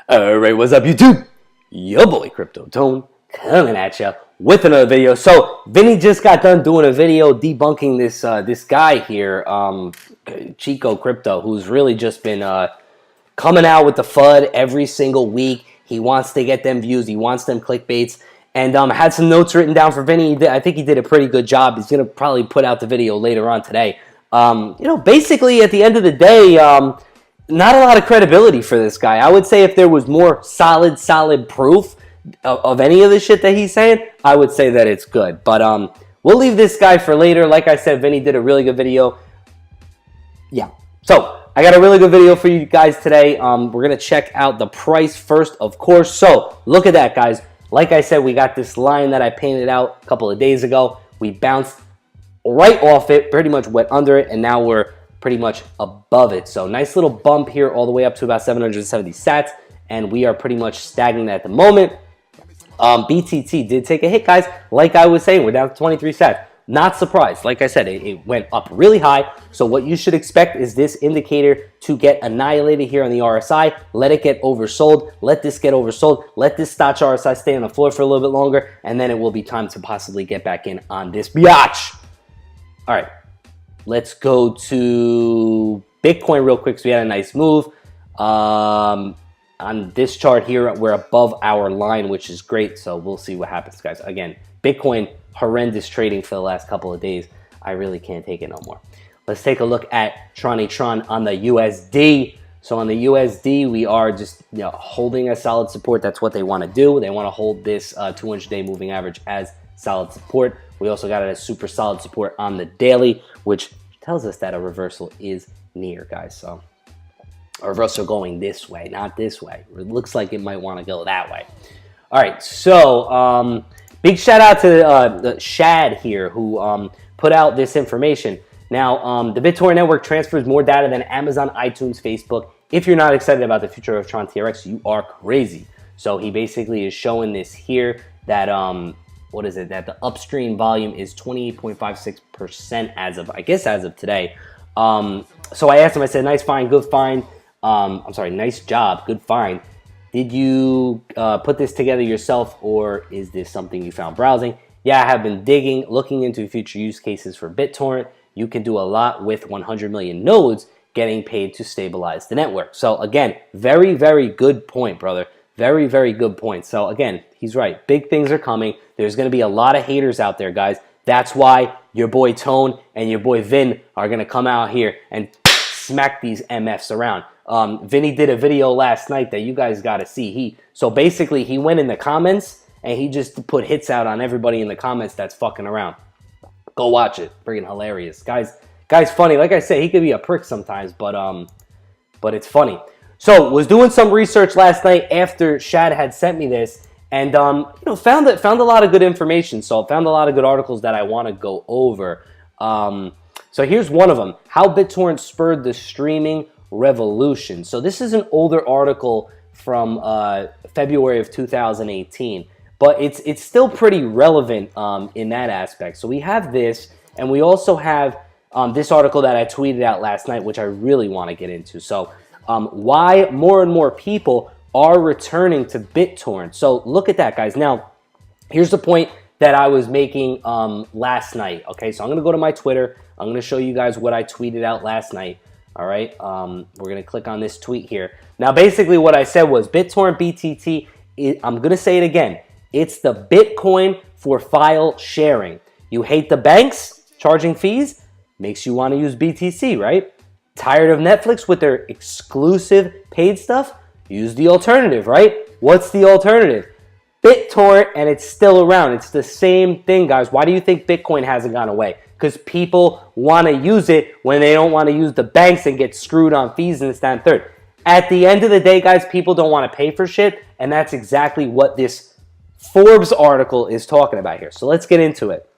Alright, what's up YouTube? Your boy Crypto Tone coming at ya with another video. So Vinny just got done doing a video debunking this guy here, Chico Crypto, who's really just been coming out with the FUD every single week. He wants to get them views, he wants them clickbaits, and had some notes written down for Vinny. I think he did a pretty good job. He's gonna probably put out the video later on today. Basically at the end of the day, not a lot of credibility for this guy. I would say if there was more solid proof of any of the shit that he's saying, I would say that it's good. But we'll leave this guy for later. Like I said, Vinny did a really good video. Yeah. So I got a really good video for you guys today. We're going to check out the price first, of course. So look at that, guys. Like I said, we got this line that I painted out a couple of days ago. We bounced right off it, pretty much went under it, and now we're pretty much above it. So nice little bump here all the way up to about 770 sats, and we are pretty much stagnant at the moment. BTT did take a hit, guys. Like I was saying, we're down to 23 sats. Not surprised. Like I said, it went up really high. So what you should expect is this indicator to get annihilated here on the RSI. Let it get oversold. Let this get oversold. Let this Stotch RSI stay on the floor for a little bit longer, and then it will be time to possibly get back in on this biatch. All right. Let's go to Bitcoin real quick. So we had a nice move. On this chart here, we're above our line, which is great. So we'll see what happens, guys. Again, Bitcoin, horrendous trading for the last couple of days. I really can't take it no more. Let's take a look at Tron on the USD. So on the USD, we are just holding a solid support. That's what they want to do. They want to hold this 200-day moving average as solid support. We also got a super solid support on the daily, which tells us that a reversal is near, guys. So a reversal going this way, not this way. It looks like it might want to go that way. All right, so big shout out to the Shad here who put out this information. Now, the Bittorrent network transfers more data than Amazon, iTunes, Facebook. If you're not excited about the future of Tron TRX, you are crazy. So he basically is showing this here that what is it? That the upstream volume is 28.56% as of today. So I asked him, I said, nice find, good find. I'm sorry, nice job, good find. Did you put this together yourself, or is this something you found browsing? Yeah, I have been digging, looking into future use cases for Bittorrent. You can do a lot with 100 million nodes getting paid to stabilize the network. So again, very good point, brother. Very good point. So again, he's right. Big things are coming. There's going to be a lot of haters out there, guys. That's why your boy Tone and your boy Vin are going to come out here and smack these MFs around. Vinny did a video last night that you guys got to see. So basically, he went in the comments and he just put hits out on everybody in the comments that's fucking around. Go watch it. Freaking hilarious. Guy's funny. Like I say, he could be a prick sometimes, but it's funny. So, was doing some research last night after Shad had sent me this, and found a lot of good information. So, found a lot of good articles that I want to go over. So, here's one of them: How BitTorrent Spurred the Streaming Revolution. So, this is an older article from February of 2018, but it's still pretty relevant in that aspect. So, we have this, and we also have this article that I tweeted out last night, which I really want to get into. So, why more and more people are returning to BitTorrent. So look at that, guys. Now, here's the point that I was making last night. Okay, so I'm going to go to my Twitter. I'm going to show you guys what I tweeted out last night. All right, we're going to click on this tweet here. Now, basically what I said was BitTorrent BTT, I'm going to say it again. It's the Bitcoin for file sharing. You hate the banks charging fees? Makes you want to use BTC, right? Tired of Netflix with their exclusive paid stuff? Use the alternative, right? What's the alternative? BitTorrent, and it's still around. It's the same thing, guys. Why do you think Bitcoin hasn't gone away? Because people want to use it when they don't want to use the banks and get screwed on fees and this, that, and third. At the end of the day, guys, people don't want to pay for shit, and that's exactly what this Forbes article is talking about here. So let's get into it.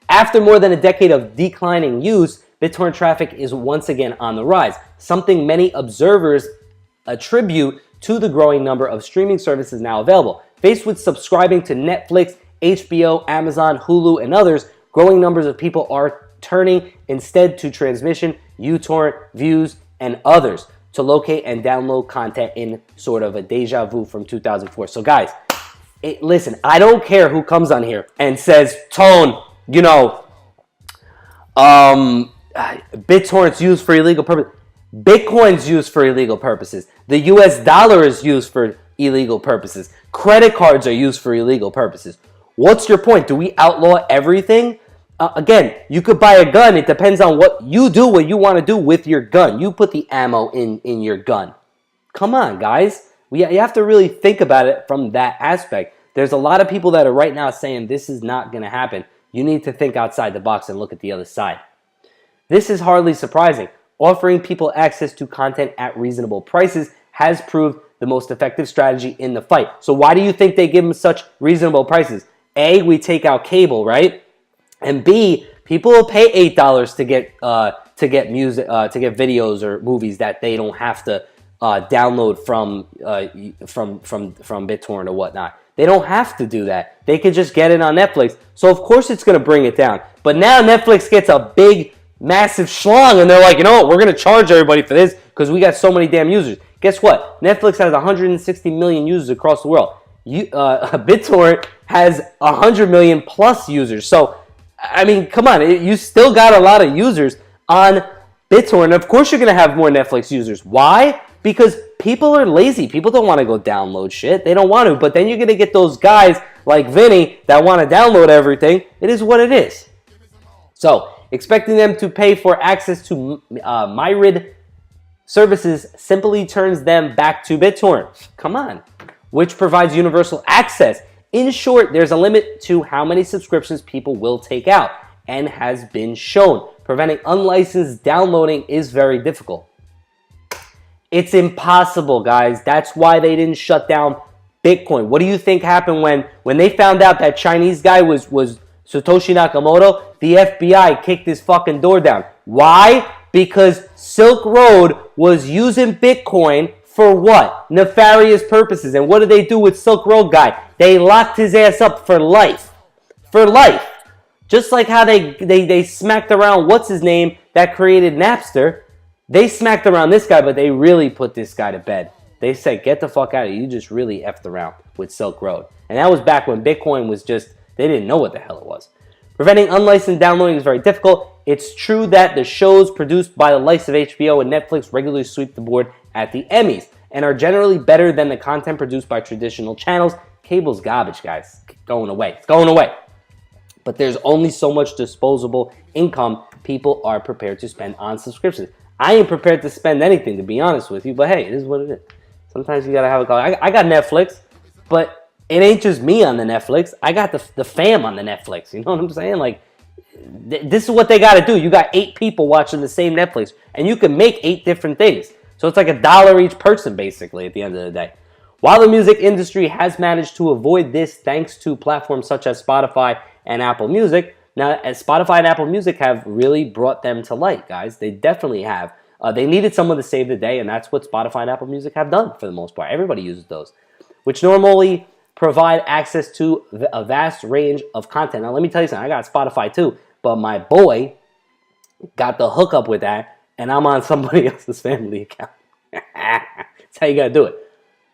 After more than a decade of declining use, BitTorrent traffic is once again on the rise, something many observers attribute to the growing number of streaming services now available. Faced with subscribing to Netflix, HBO, Amazon, Hulu, and others, growing numbers of people are turning instead to transmission, uTorrent, Views, and others to locate and download content in sort of a deja vu from 2004. So guys, listen, I don't care who comes on here and says, Tone, you know, BitTorrent's used for illegal purposes. Bitcoin's used for illegal purposes. The US dollar is used for illegal purposes. Credit cards are used for illegal purposes. What's your point? Do we outlaw everything? Again, you could buy a gun. It depends on what you do, what you want to do with your gun. You put the ammo in your gun. Come on, guys. You have to really think about it from that aspect. There's a lot of people that are right now saying this is not going to happen. You need to think outside the box and look at the other side. This is hardly surprising. Offering people access to content at reasonable prices has proved the most effective strategy in the fight. So why do you think they give them such reasonable prices? A, we take out cable, right? And B, people will pay $8 to get music, to get videos or movies that they don't have to download from BitTorrent or whatnot. They don't have to do that. They could just get it on Netflix. So of course it's going to bring it down. But now Netflix gets a big, massive schlong, and they're like, you know what? We're going to charge everybody for this because we got so many damn users. Guess what? Netflix has 160 million users across the world. BitTorrent has 100 million plus users. So, I mean, come on. You still got a lot of users on BitTorrent. Of course you're going to have more Netflix users. Why? Because people are lazy. People don't want to go download shit. They don't want to. But then you're going to get those guys like Vinny that want to download everything. It is what it is. So, expecting them to pay for access to Myrid services simply turns them back to BitTorrent. Come on. Which provides universal access. In short, there's a limit to how many subscriptions people will take out, and has been shown. Preventing unlicensed downloading is very difficult. It's impossible, guys. That's why they didn't shut down Bitcoin. What do you think happened when they found out that Chinese guy was Satoshi Nakamoto? The FBI kicked his fucking door down. Why? Because Silk Road was using Bitcoin for what? Nefarious purposes. And what did they do with Silk Road guy? They locked his ass up for life. For life. Just like how they smacked around what's his name that created Napster. They smacked around this guy, but they really put this guy to bed. They said, get the fuck out of here. You just really effed around with Silk Road. And that was back when Bitcoin was just, they didn't know what the hell it was. Preventing unlicensed downloading is very difficult. It's true that the shows produced by the likes of HBO and Netflix regularly sweep the board at the Emmys and are generally better than the content produced by traditional channels. Cable's garbage, guys. It's going away. It's going away. But there's only so much disposable income people are prepared to spend on subscriptions. I ain't prepared to spend anything, to be honest with you, but hey, it is what it is. Sometimes you gotta have a call. I got Netflix, but it ain't just me on the Netflix. I got the fam on the Netflix. You know what I'm saying? Like, this is what they gotta do. You got 8 people watching the same Netflix, and you can make 8 different things. So it's like $1 each person, basically, at the end of the day. While the music industry has managed to avoid this thanks to platforms such as Spotify and Apple Music, now, as Spotify and Apple Music have really brought them to light, guys. They definitely have. They needed someone to save the day, and that's what Spotify and Apple Music have done for the most part. Everybody uses those, which normally provide access to a vast range of content. Now, let me tell you something. I got Spotify too, but my boy got the hookup with that, and I'm on somebody else's family account. That's how you got to do it,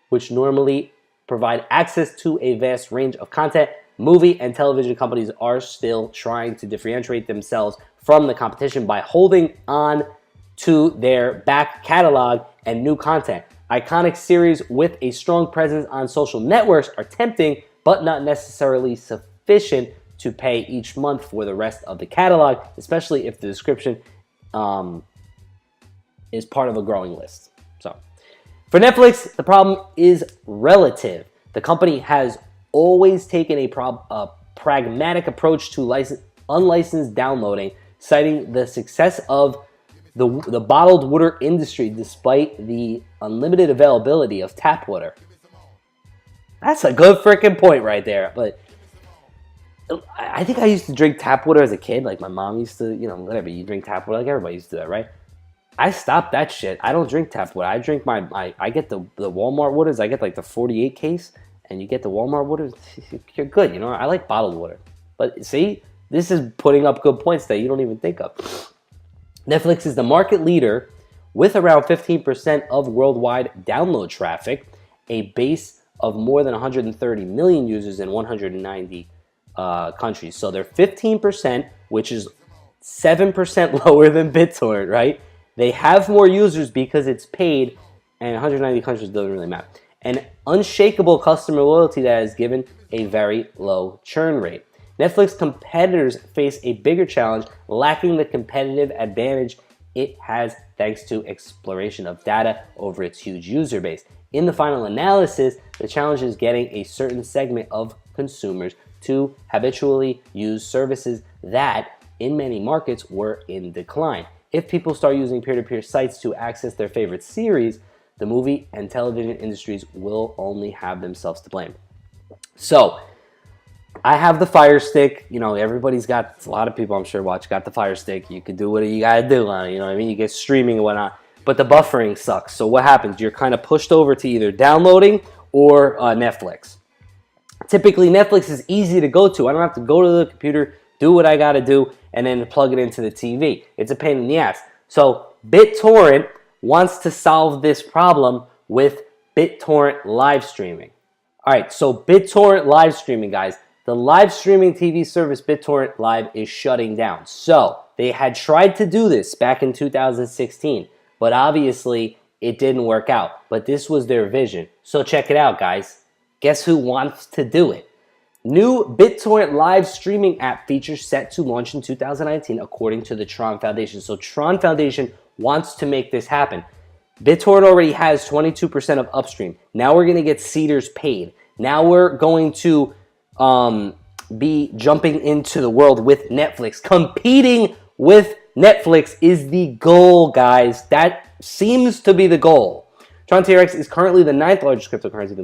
which normally provide access to a vast range of content. Movie and television companies are still trying to differentiate themselves from the competition by holding on to their back catalog and new content. Iconic series with a strong presence on social networks are tempting, but not necessarily sufficient to pay each month for the rest of the catalog, especially if the description is part of a growing list. So, for Netflix, the problem is relative. The company has always taken a pragmatic approach to unlicensed downloading, citing the success of the bottled water industry despite the unlimited availability of tap water. That's a good freaking point right there. But I think I used to drink tap water as a kid. Like my mom used to, you know, whatever, you drink tap water, like everybody used to do that, right? I stopped that shit. I don't drink tap water. I drink I get the Walmart waters. I get like the 48 case, and you get the Walmart waters. You're good, you know. I like bottled water. But see, this is putting up good points that you don't even think of. Netflix is the market leader with around 15% of worldwide download traffic, a base of more than 130 million users in 190 countries. So they're 15%, which is 7% lower than BitTorrent, right? They have more users because it's paid, and 190 countries doesn't really matter. An unshakable customer loyalty that has given a very low churn rate. Netflix competitors face a bigger challenge, lacking the competitive advantage it has thanks to exploration of data over its huge user base. In the final analysis, the challenge is getting a certain segment of consumers to habitually use services that, in many markets, were in decline. If people start using peer-to-peer sites to access their favorite series, the movie and television industries will only have themselves to blame. So, I have the Fire Stick. You know, everybody's got, a lot of people I'm sure got the Fire Stick. You can do what you gotta do on it, you know what I mean? You get streaming and whatnot. But the buffering sucks. So what happens? You're kind of pushed over to either downloading or Netflix. Typically, Netflix is easy to go to. I don't have to go to the computer, do what I gotta do, and then plug it into the TV. It's a pain in the ass. So BitTorrent wants to solve this problem with BitTorrent live streaming. All right, so BitTorrent live streaming, guys. The live streaming TV service BitTorrent Live is shutting down. So they had tried to do this back in 2016, but obviously it didn't work out. But this was their vision. So check it out, guys. Guess who wants to do it? New BitTorrent live streaming app feature set to launch in 2019, according to the Tron Foundation. So Tron Foundation wants to make this happen. BitTorrent already has 22% of upstream. Now we're going to get seeders paid. Now we're going to be jumping into the world with Netflix. Competing with Netflix is the goal, guys. That seems to be the goal. Tron TRX is currently the 9th largest cryptocurrency.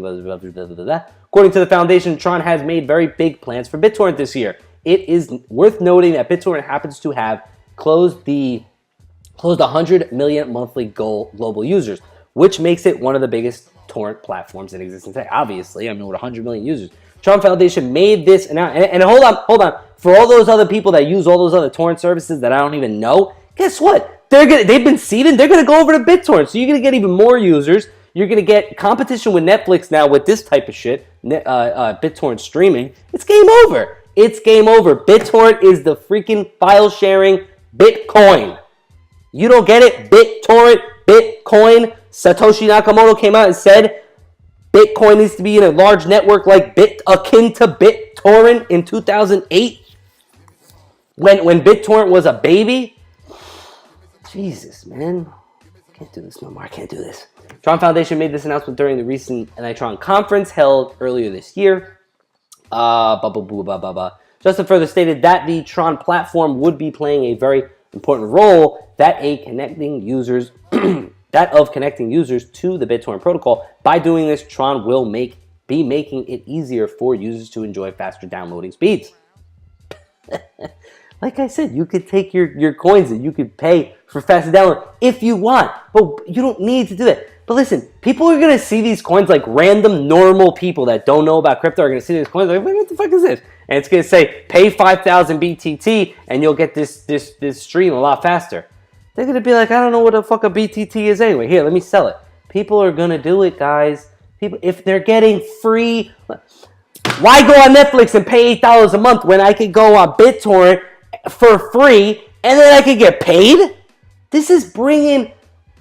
According to the foundation, Tron has made very big plans for BitTorrent this year. It is worth noting that BitTorrent happens to have closed 100 million monthly global users, which makes it one of the biggest torrent platforms in existence today. Obviously, I mean, with 100 million users. Tron Foundation made this announcement. And hold on. For all those other people that use all those other torrent services that I don't even know, guess what? They've been seeded. They're going to go over to BitTorrent. So you're going to get even more users. You're going to get competition with Netflix now with this type of shit, BitTorrent streaming. It's game over. It's game over. BitTorrent is the freaking file sharing Bitcoin. You don't get it? BitTorrent, Bitcoin. Satoshi Nakamoto came out and said Bitcoin needs to be in a large network like akin to BitTorrent in 2008 when BitTorrent was a baby. Jesus, man. Can't do this no more. I can't do this. Tron Foundation made this announcement during the recent Tron conference held earlier this year. Justin further stated that the Tron platform would be playing a very important role of connecting users to the BitTorrent protocol. By doing this, Tron will be making it easier for users to enjoy faster downloading speeds. Like I said, you could take your coins and you could pay for faster download if you want, but you don't need to do that. But listen, people are going to see these coins, like random normal people that don't know about crypto are going to see these coins like, what the fuck is this? And it's going to say, pay 5,000 BTT and you'll get this stream a lot faster. They're going to be like, I don't know what the fuck a BTT is anyway. Here, let me sell it. People are going to do it, guys. People, if they're getting free, why go on Netflix and pay $8 a month when I could go on BitTorrent for free and then I could get paid? This is bringing,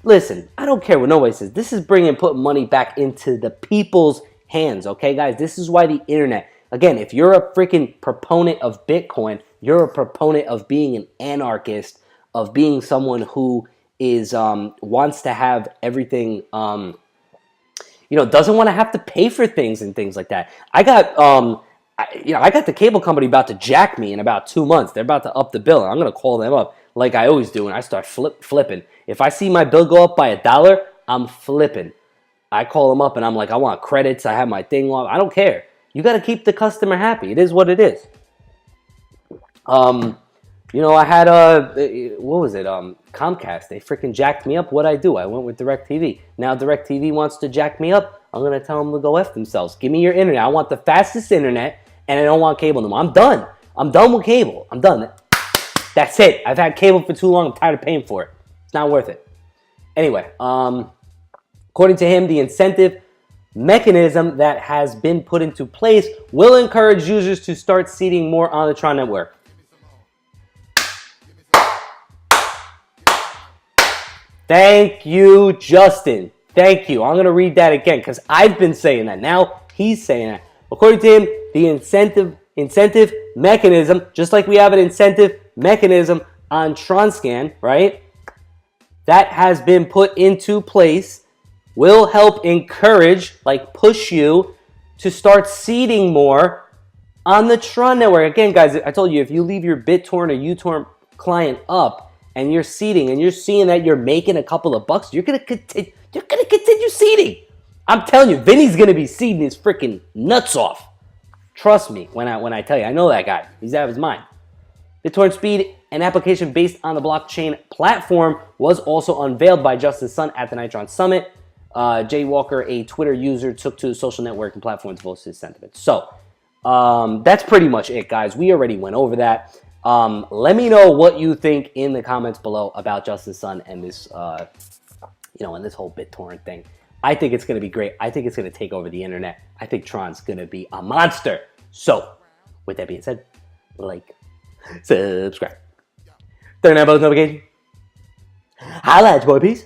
listen, I don't care what nobody says. This is putting money back into the people's hands, okay, guys? This is why the internet, again, if you're a freaking proponent of Bitcoin, you're a proponent of being an anarchist, of being someone who is wants to have everything, doesn't want to have to pay for things and things like that. I got the cable company about to jack me in about 2 months. They're about to up the bill. I'm gonna call them up like I always do, and I start flipping. If I see my bill go up by $1, I'm flipping. I call them up and I'm like, I want credits. I have my thing off. I don't care. You got to keep the customer happy. It is what it is. You know, I had what was it? Comcast. They freaking jacked me up. What'd I do? I went with DirecTV. Now DirecTV wants to jack me up. I'm gonna tell them to go F themselves. Give me your internet. I want the fastest internet, and I don't want cable no more. I'm done. I'm done with cable. I'm done. That's it. I've had cable for too long. I'm tired of paying for it. It's not worth it. Anyway, according to him, the incentive mechanism that has been put into place will encourage users to start seeding more on the Tron network. Thank you, Justin. Thank you. I'm going to read that again because I've been saying that. Now he's saying that. According to him, the incentive mechanism, just like we have an incentive mechanism on TronScan, right? That has been put into place, will help encourage, like push you to start seeding more on the Tron network. Again, guys, I told you, if you leave your BitTorrent or uTorrent client up, and you're seeding, and you're seeing that you're making a couple of bucks, you're gonna continue seeding. I'm telling you, Vinny's gonna be seeding his freaking nuts off. Trust me when I tell you, I know that guy. He's out of his mind. BitTorrent Speed, an application based on the blockchain platform, was also unveiled by Justin Sun at the Nitron Summit. Jay Walker, a Twitter user, took to the social network and platform to voice his sentiments. So that's pretty much it, guys. We already went over that. Let me know what you think in the comments below about Justin Sun and this, and this whole BitTorrent thing. I think it's going to be great. I think it's going to take over the internet. I think Tron's going to be a monster. So, with that being said, like, subscribe, turn that bell notification. Holla at you, boy. Peace.